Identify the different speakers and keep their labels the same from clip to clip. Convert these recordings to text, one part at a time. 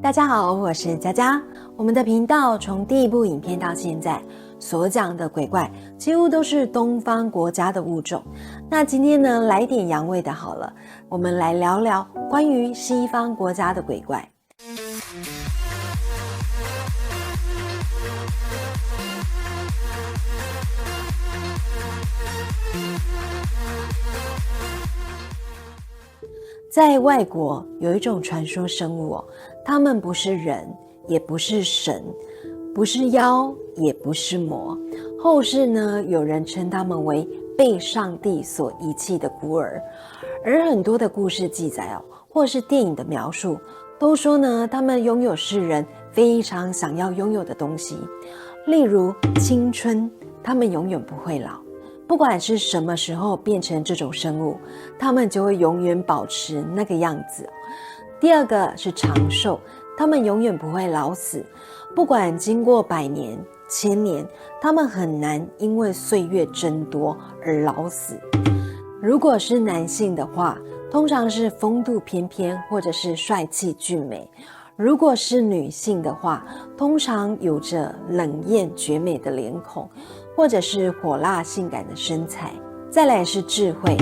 Speaker 1: 大家好，我是佳佳。我们的频道从第一部影片到现在所讲的鬼怪几乎都是东方国家的物种。那今天呢，来点洋味的好了，我们来聊聊关于西方国家的鬼怪。在外国有一种传说生物他们不是人，也不是神，不是妖，也不是魔。后世呢，有人称他们为被上帝所遗弃的孤儿。而很多的故事记载或是电影的描述，都说呢，他们拥有世人非常想要拥有的东西，例如青春，他们永远不会老。不管是什么时候变成这种生物，他们就会永远保持那个样子。第二个是长寿，他们永远不会老死，不管经过100年、1000年，他们很难因为岁月增多而老死。如果是男性的话，通常是风度翩翩或者是帅气俊美；如果是女性的话，通常有着冷艳绝美的脸孔，或者是火辣性感的身材。再来是智慧，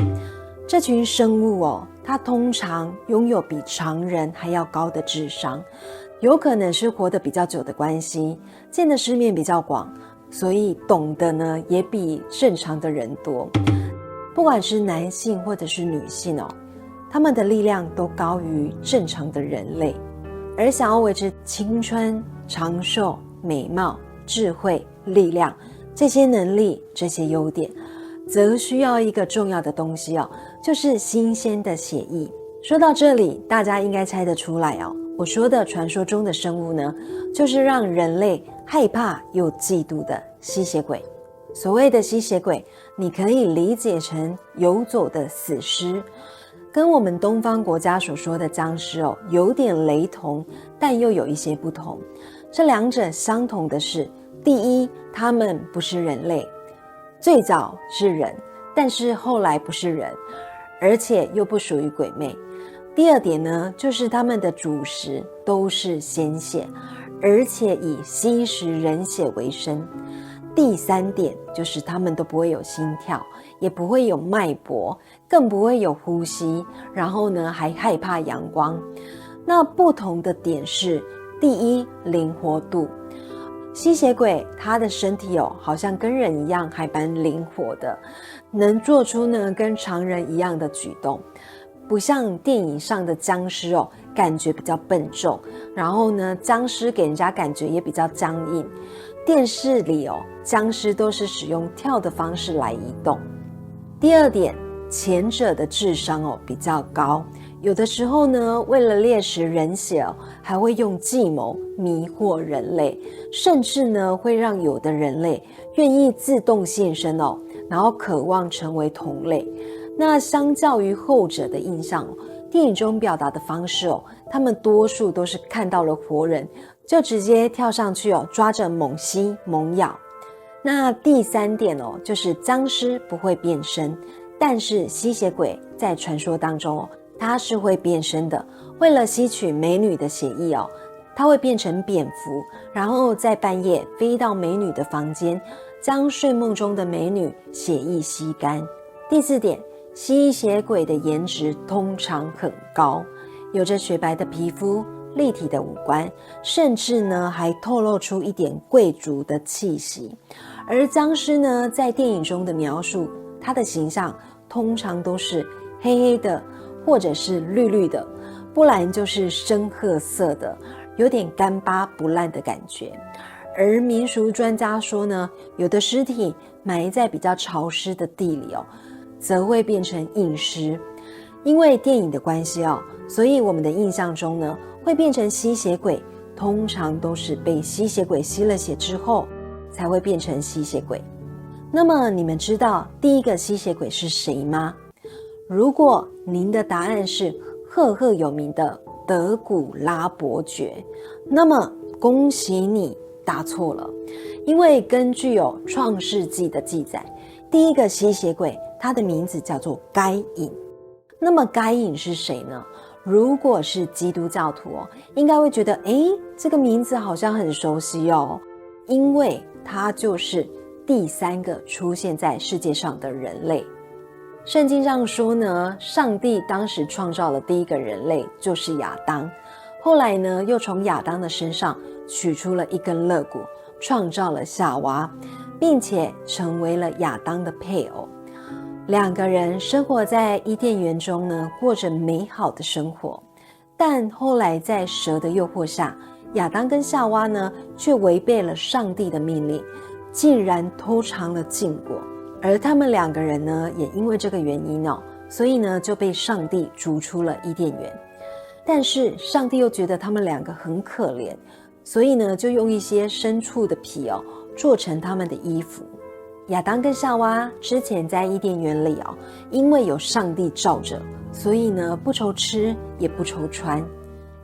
Speaker 1: 这群生物它通常拥有比常人还要高的智商，有可能是活得比较久的关系，见的世面比较广，所以懂得呢也比正常的人多。不管是男性或者是女性他们的力量都高于正常的人类。而想要维持青春、长寿、美貌、智慧、力量这些能力、这些优点，则需要一个重要的东西就是新鲜的血液。说到这里，大家应该猜得出来我说的传说中的生物呢，就是让人类害怕又嫉妒的吸血鬼。所谓的吸血鬼，你可以理解成游走的死尸，跟我们东方国家所说的僵尸有点雷同，但又有一些不同。这两者相同的是，第一，他们不是人类，最早是人，但是后来不是人，而且又不属于鬼魅。第二点呢，就是他们的主食都是鲜血，而且以吸食人血为生。第三点就是他们都不会有心跳，也不会有脉搏，更不会有呼吸，然后呢还害怕阳光。那不同的点是，第一，灵活度。吸血鬼他的身体好像跟人一样还蛮灵活的，能做出呢跟常人一样的举动，不像电影上的僵尸感觉比较笨重，然后呢僵尸给人家感觉也比较僵硬。电视里僵尸都是使用跳的方式来移动。第二点，前者的智商比较高，有的时候呢为了猎食人血还会用计谋迷惑人类，甚至呢会让有的人类愿意自动现身然后渴望成为同类。那相较于后者的印象电影中表达的方式他们多数都是看到了活人就直接跳上去抓着猛吸猛咬。那第三点就是僵尸不会变身，但是吸血鬼在传说当中它是会变身的。为了吸取美女的血液它会变成蝙蝠，然后在半夜飞到美女的房间，将睡梦中的美女血液吸干。第四点，吸血鬼的颜值通常很高，有着雪白的皮肤，立体的五官，甚至呢还透露出一点贵族的气息。而僵尸呢，在电影中的描述，他的形象通常都是黑黑的，或者是绿绿的，不然就是深褐色的，有点干巴不烂的感觉。而民俗专家说呢，有的尸体埋在比较潮湿的地里则会变成硬尸。因为电影的关系所以我们的印象中呢，会变成吸血鬼，通常都是被吸血鬼吸了血之后才会变成吸血鬼。那么你们知道第一个吸血鬼是谁吗？如果您的答案是赫赫有名的德古拉伯爵，那么恭喜你答错了。因为根据创世纪的记载，第一个吸血鬼他的名字叫做该隐。那么该隐是谁呢？如果是基督教徒应该会觉得这个名字好像很熟悉因为他就是第3个出现在世界上的人类。圣经上说呢，上帝当时创造了第一个人类就是亚当，后来呢又从亚当的身上取出了一根肋骨，创造了夏娃，并且成为了亚当的配偶。2个人生活在伊甸园中呢，过着美好的生活。但后来在蛇的诱惑下，亚当跟夏娃呢却违背了上帝的命令，竟然偷尝了禁果。而他们2个人呢，也因为这个原因所以呢就被上帝逐出了伊甸园。但是上帝又觉得他们2个很可怜，所以呢就用一些牲畜的皮做成他们的衣服。亚当跟夏娃之前在伊甸园里因为有上帝罩着，所以呢不愁吃也不愁穿，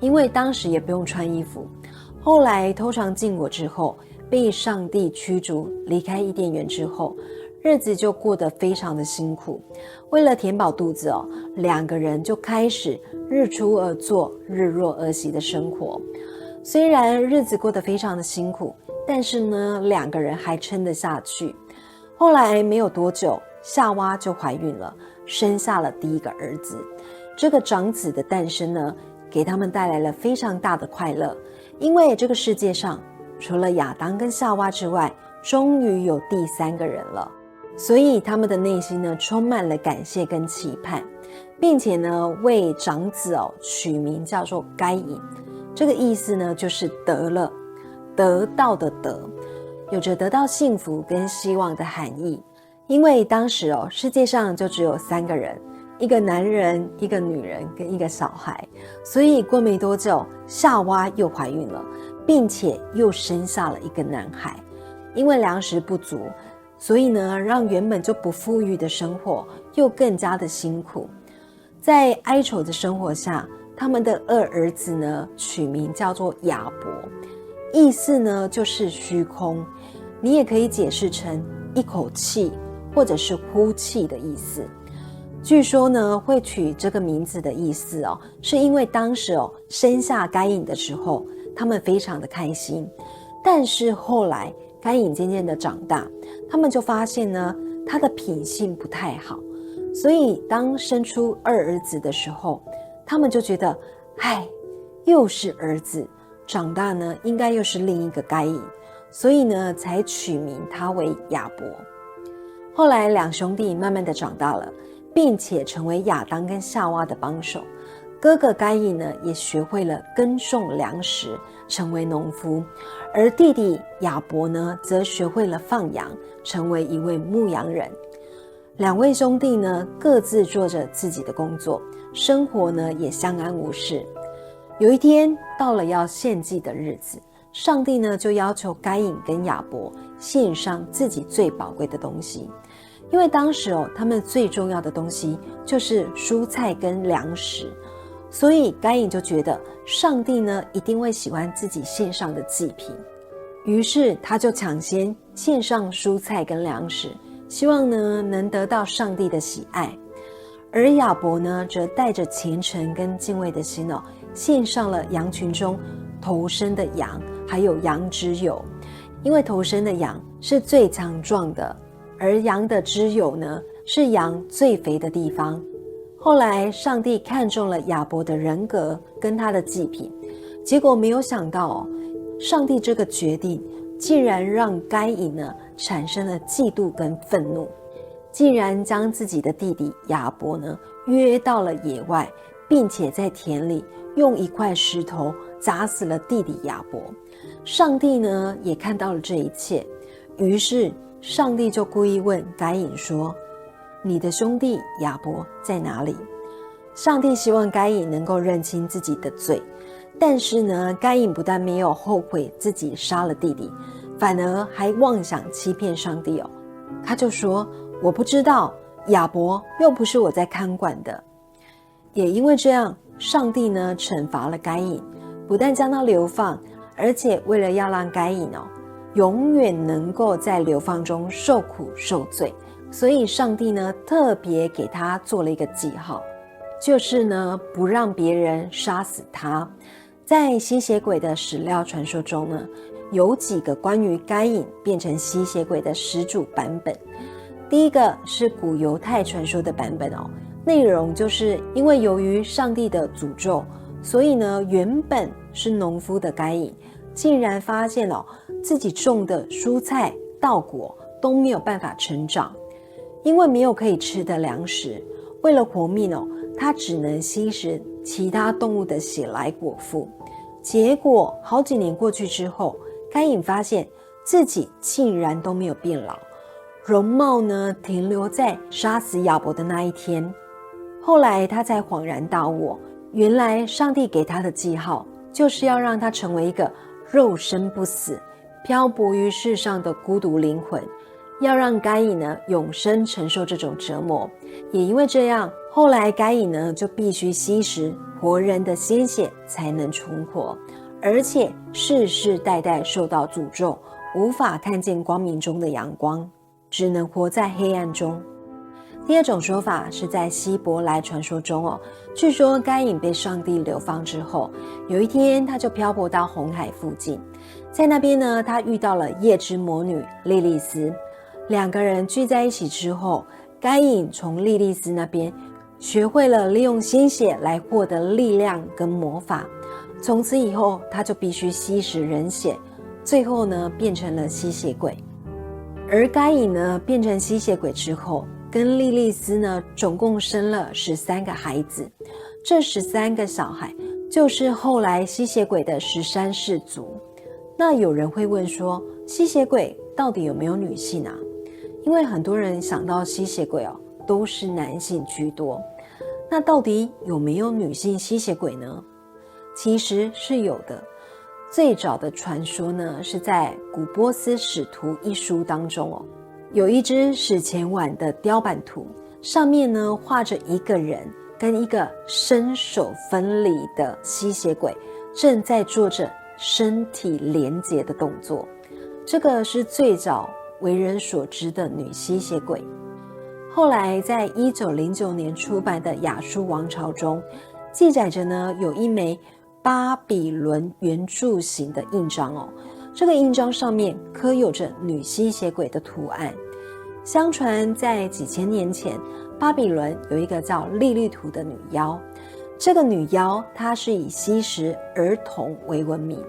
Speaker 1: 因为当时也不用穿衣服。后来偷尝禁果之后，被上帝驱逐离开伊甸园之后，日子就过得非常的辛苦。为了填饱肚子2个人就开始日出而作日落而息的生活。虽然日子过得非常的辛苦，但是呢2个人还撑得下去。后来没有多久，夏娃就怀孕了，生下了第1个儿子。这个长子的诞生呢，给他们带来了非常大的快乐，因为这个世界上除了亚当跟夏娃之外，终于有第3个人了。所以他们的内心呢，充满了感谢跟期盼，并且呢，为长子取名叫做该隐。这个意思呢，就是得了，得到的得，有着得到幸福跟希望的含义。因为当时世界上就只有3个人，一个男人，一个女人跟一个小孩。所以过没多久，夏娃又怀孕了，并且又生下了一个男孩。因为粮食不足，所以呢，让原本就不富裕的生活又更加的辛苦。在哀愁的生活下，他们的2儿子呢，取名叫做亚伯，意思呢就是虚空，你也可以解释成一口气或者是呼气的意思。据说呢，会取这个名字的意思是因为当时生下该隐的时候，他们非常的开心。但是后来该隐渐渐的长大，他们就发现呢，他的品性不太好，所以当生出2儿子的时候，他们就觉得又是儿子，长大呢应该又是另一个该隐，所以呢才取名他为亚伯。后来2兄弟慢慢的长大了，并且成为亚当跟夏娃的帮手。哥哥该隐呢也学会了耕种粮食，成为农夫，而弟弟亚伯呢则学会了放羊，成为一位牧羊人。2位兄弟呢各自做着自己的工作，生活呢也相安无事。有一天到了要献祭的日子，上帝呢就要求该隐跟亚伯献上自己最宝贵的东西。因为当时他们最重要的东西就是蔬菜跟粮食，所以该隐就觉得上帝呢一定会喜欢自己献上的祭品，于是他就抢先献上蔬菜跟粮食，希望呢能得到上帝的喜爱。而亚伯呢则带着虔诚跟敬畏的心献上了羊群中头生的羊，还有羊脂油。因为头生的羊是最强壮的，而羊的脂油呢是羊最肥的地方。后来上帝看中了亚伯的人格跟他的祭品，结果没有想到上帝这个决定竟然让该隐呢产生了嫉妒跟愤怒，竟然将自己的弟弟亚伯呢约到了野外，并且在田里用一块石头砸死了弟弟亚伯。上帝呢也看到了这一切，于是上帝就故意问该隐说，你的兄弟亚伯在哪里？上帝希望该隐能够认清自己的罪，但是呢，该隐不但没有后悔自己杀了弟弟，反而还妄想欺骗上帝他就说，我不知道，亚伯又不是我在看管的。也因为这样，上帝呢惩罚了该隐，不但将他流放，而且为了要让该隐永远能够在流放中受苦受罪，所以上帝呢特别给他做了一个记号，就是呢不让别人杀死他。在吸血鬼的史料传说中呢，有几个关于该隐变成吸血鬼的始祖版本。第一个是古犹太传说的版本内容就是因为由于上帝的诅咒，所以呢原本是农夫的该隐竟然发现自己种的蔬菜稻果都没有办法成长，因为没有可以吃的粮食，为了活命他只能吸食其他动物的血来果腹。结果好几年过去之后，该隐发现自己竟然都没有变老，容貌呢停留在杀死亚伯的那一天。后来他才恍然大悟，原来上帝给他的记号就是要让他成为一个肉身不死漂泊于世上的孤独灵魂，要让该隐呢永生承受这种折磨。也因为这样，后来该隐呢就必须吸食活人的鲜血才能存活，而且世世代代受到诅咒，无法看见光明中的阳光，只能活在黑暗中。第二种说法是在希伯来传说中据说该隐被上帝流放之后，有一天他就漂泊到红海附近，在那边呢他遇到了夜之魔女莉莉丝，两个人聚在一起之后，该隐从莉莉丝那边学会了利用鲜血来获得力量跟魔法，从此以后他就必须吸食人血，最后呢变成了吸血鬼。而该隐呢变成吸血鬼之后，跟莉莉丝呢总共生了13个孩子，这13个小孩就是后来吸血鬼的13世族。那有人会问说，吸血鬼到底有没有女性啊？因为很多人想到吸血鬼都是男性居多，那到底有没有女性吸血鬼呢？其实是有的。最早的传说呢是在古波斯使徒一书当中有一只史前碗的雕版图，上面呢画着一个人跟一个身手分离的吸血鬼正在做着身体连结的动作。这个是最早为人所知的女吸血鬼。后来在1909年出版的亚述王朝中记载着呢，有一枚巴比伦圆柱形的印章这个印章上面刻有着女吸血鬼的图案。相传在几千年前，巴比伦有一个叫利利图的女妖，这个女妖她是以吸食儿童为闻名，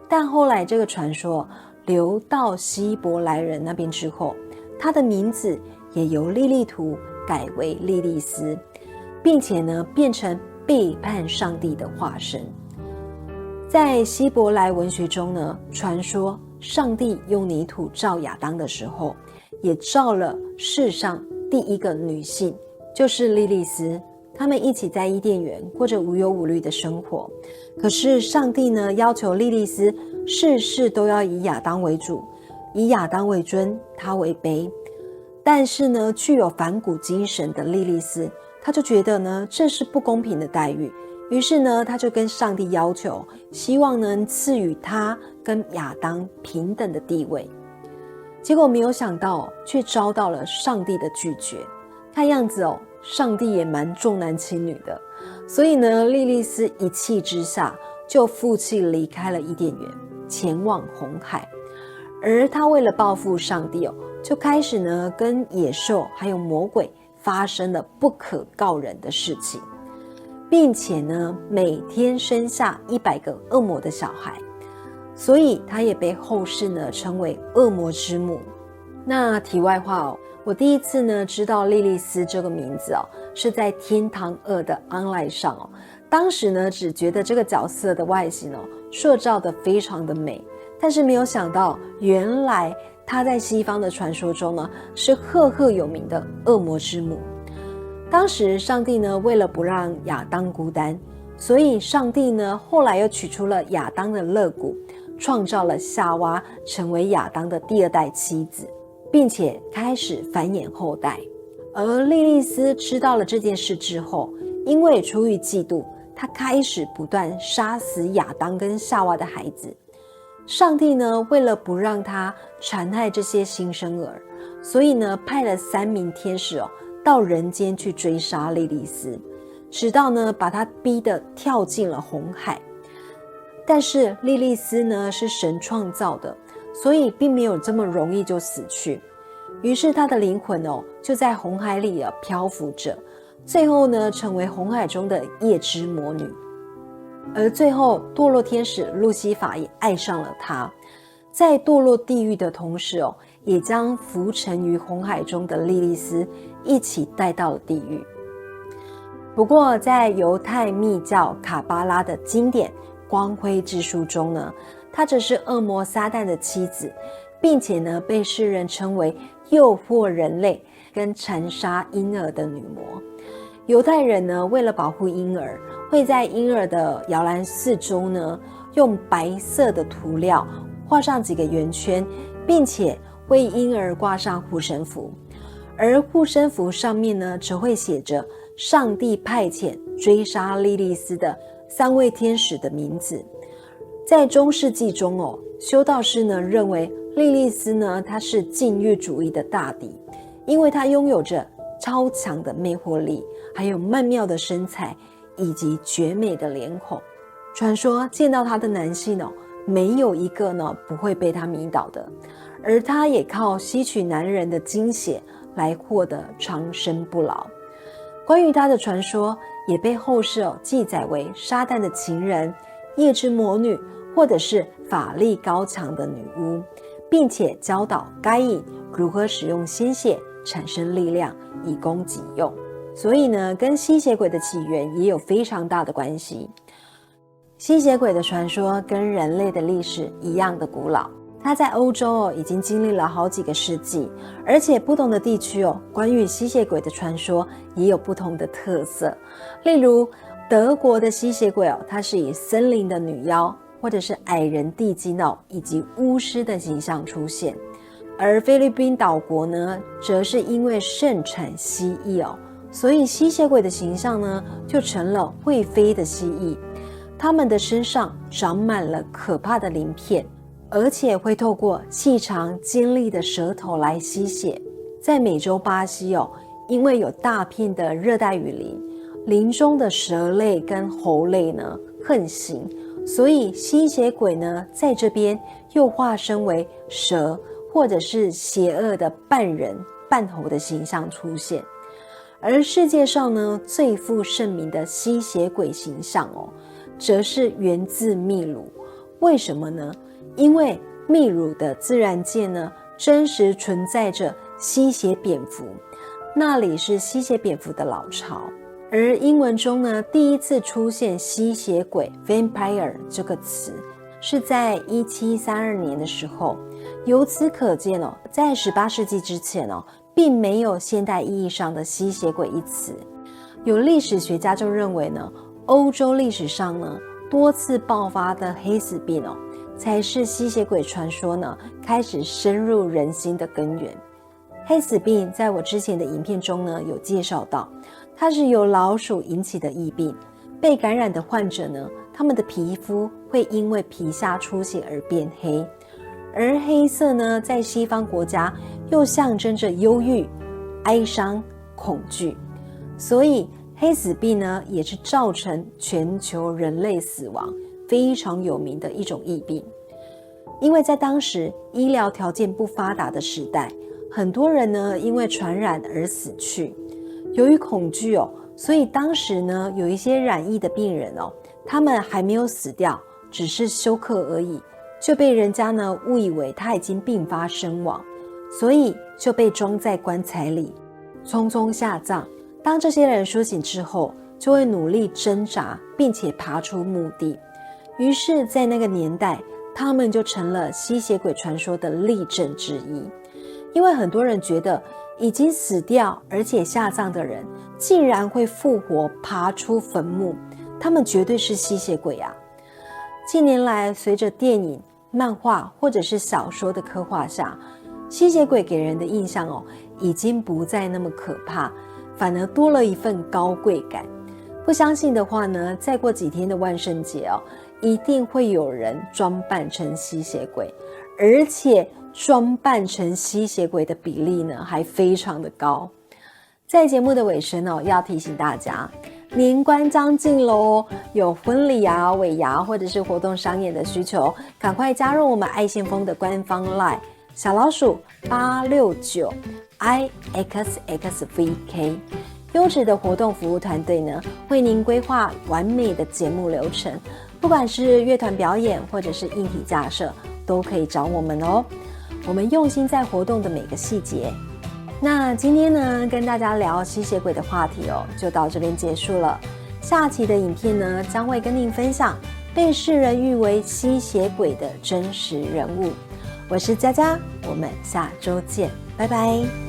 Speaker 1: 但后来这个传说流到希伯来人那边之后，她的名字也由利利图改为莉莉丝，并且呢变成背叛上帝的化身。在希伯来文学中呢，传说上帝用泥土造亚当的时候，也造了世上第一个女性，就是莉莉丝。他们一起在伊甸园过着无忧无虑的生活。可是上帝呢，要求莉莉丝事事都要以亚当为主，以亚当为尊，他为卑。但是呢，具有反骨精神的莉莉丝，她就觉得呢，这是不公平的待遇。于是呢，他就跟上帝要求，希望能赐予他跟亚当平等的地位。结果没有想到，却遭到了上帝的拒绝。看样子上帝也蛮重男轻女的。所以呢，莉莉丝一气之下就负气离开了伊甸园，前往红海。而他为了报复上帝就开始呢跟野兽还有魔鬼发生了不可告人的事情，并且呢每天生下100个恶魔的小孩，所以他也被后世呢称为恶魔之母。那题外话我第一次呢知道莉莉丝这个名字是在天堂2的 online 上当时呢只觉得这个角色的外形塑造得非常的美，但是没有想到原来她在西方的传说中呢是赫赫有名的恶魔之母。当时上帝呢为了不让亚当孤单，所以上帝呢后来又取出了亚当的肋骨，创造了夏娃成为亚当的第2代妻子，并且开始繁衍后代。而莉莉丝知道了这件事之后，因为出于嫉妒，她开始不断杀死亚当跟夏娃的孩子。上帝呢为了不让她残害这些新生儿，所以呢派了3名天使到人间去追杀莉莉丝。直到呢把他逼得跳进了红海。但是莉莉丝呢是神创造的，所以并没有这么容易就死去。于是他的灵魂就在红海里漂浮着，最后呢成为红海中的夜之魔女。而最后堕落天使路西法也爱上了她，在堕落地狱的同时也将浮沉于红海中的莉莉丝一起带到了地狱。不过在犹太密教卡巴拉的经典光辉之书中呢，她则是恶魔撒旦的妻子，并且呢被世人称为诱惑人类跟残杀婴儿的女魔。犹太人呢为了保护婴儿，会在婴儿的摇篮四周呢用白色的涂料画上几个圆圈，并且为婴儿挂上护身符，而护身符上面呢则会写着上帝派遣追杀莉莉丝的3位天使的名字。在中世纪中修道士呢认为莉莉丝呢她是禁欲主义的大敌，因为她拥有着超强的魅惑力，还有曼妙的身材以及绝美的脸孔。传说见到她的男性没有一个呢不会被她迷倒的，而她也靠吸取男人的精血来获得长生不老。关于她的传说也被后世记载为撒旦的情人、夜之魔女，或者是法力高强的女巫，并且教导该隐如何使用鲜血产生力量以供己用。所以呢跟吸血鬼的起源也有非常大的关系。吸血鬼的传说跟人类的历史一样的古老，它在欧洲已经经历了好几个世纪，而且不同的地区关于吸血鬼的传说也有不同的特色。例如德国的吸血鬼它是以森林的女妖或者是矮人地精以及巫师的形象出现，而菲律宾岛国呢则是因为盛产蜥蜴所以吸血鬼的形象呢就成了会飞的蜥蜴，它们的身上长满了可怕的鳞片，而且会透过细长尖利的舌头来吸血。在美洲巴西因为有大片的热带雨林，林中的蛇类跟猴类呢横行，所以吸血鬼呢在这边又化身为蛇或者是邪恶的半人半猴的形象出现。而世界上呢最负盛名的吸血鬼形象则是源自秘鲁。为什么呢？因为秘鲁的自然界呢真实存在着吸血蝙蝠，那里是吸血蝙蝠的老巢。而英文中呢第一次出现吸血鬼 vampire 这个词是在1732年的时候。由此可见在18世纪之前并没有现代意义上的吸血鬼一词。有历史学家就认为呢，欧洲历史上呢多次爆发的黑死病才是吸血鬼传说呢开始深入人心的根源。黑死病在我之前的影片中呢有介绍到，它是由老鼠引起的疫病，被感染的患者呢，他们的皮肤会因为皮下出血而变黑，而黑色呢在西方国家又象征着忧郁、哀伤、恐惧，所以黑死病呢也是造成全球人类死亡非常有名的一种疫病。因为在当时医疗条件不发达的时代，很多人呢因为传染而死去。由于恐惧所以当时呢有一些染疫的病人他们还没有死掉，只是休克而已，就被人家呢误以为他已经病发身亡，所以就被装在棺材里匆匆下葬。当这些人苏醒之后，就会努力挣扎并且爬出墓地，于是在那个年代他们就成了吸血鬼传说的例证之一。因为很多人觉得已经死掉而且下葬的人竟然会复活爬出坟墓，他们绝对是吸血鬼啊。近年来随着电影、漫画或者是小说的刻画下，吸血鬼给人的印象已经不再那么可怕，反而多了一份高贵感。不相信的话呢，再过几天的万圣节一定会有人装扮成吸血鬼，而且装扮成吸血鬼的比例呢还非常的高。在节目的尾声要提醒大家，年关将近喽，有婚礼啊、尾牙或者是活动商演的需求，赶快加入我们爱先锋的官方 LINE 小老鼠869 IXXVK。优质的活动服务团队呢，为您规划完美的节目流程，不管是乐团表演或者是硬体架设，都可以找我们哦。我们用心在活动的每个细节。那今天呢，跟大家聊吸血鬼的话题哦，就到这边结束了。下期的影片呢，将会跟您分享被世人誉为吸血鬼的真实人物。我是佳佳，我们下周见，拜拜。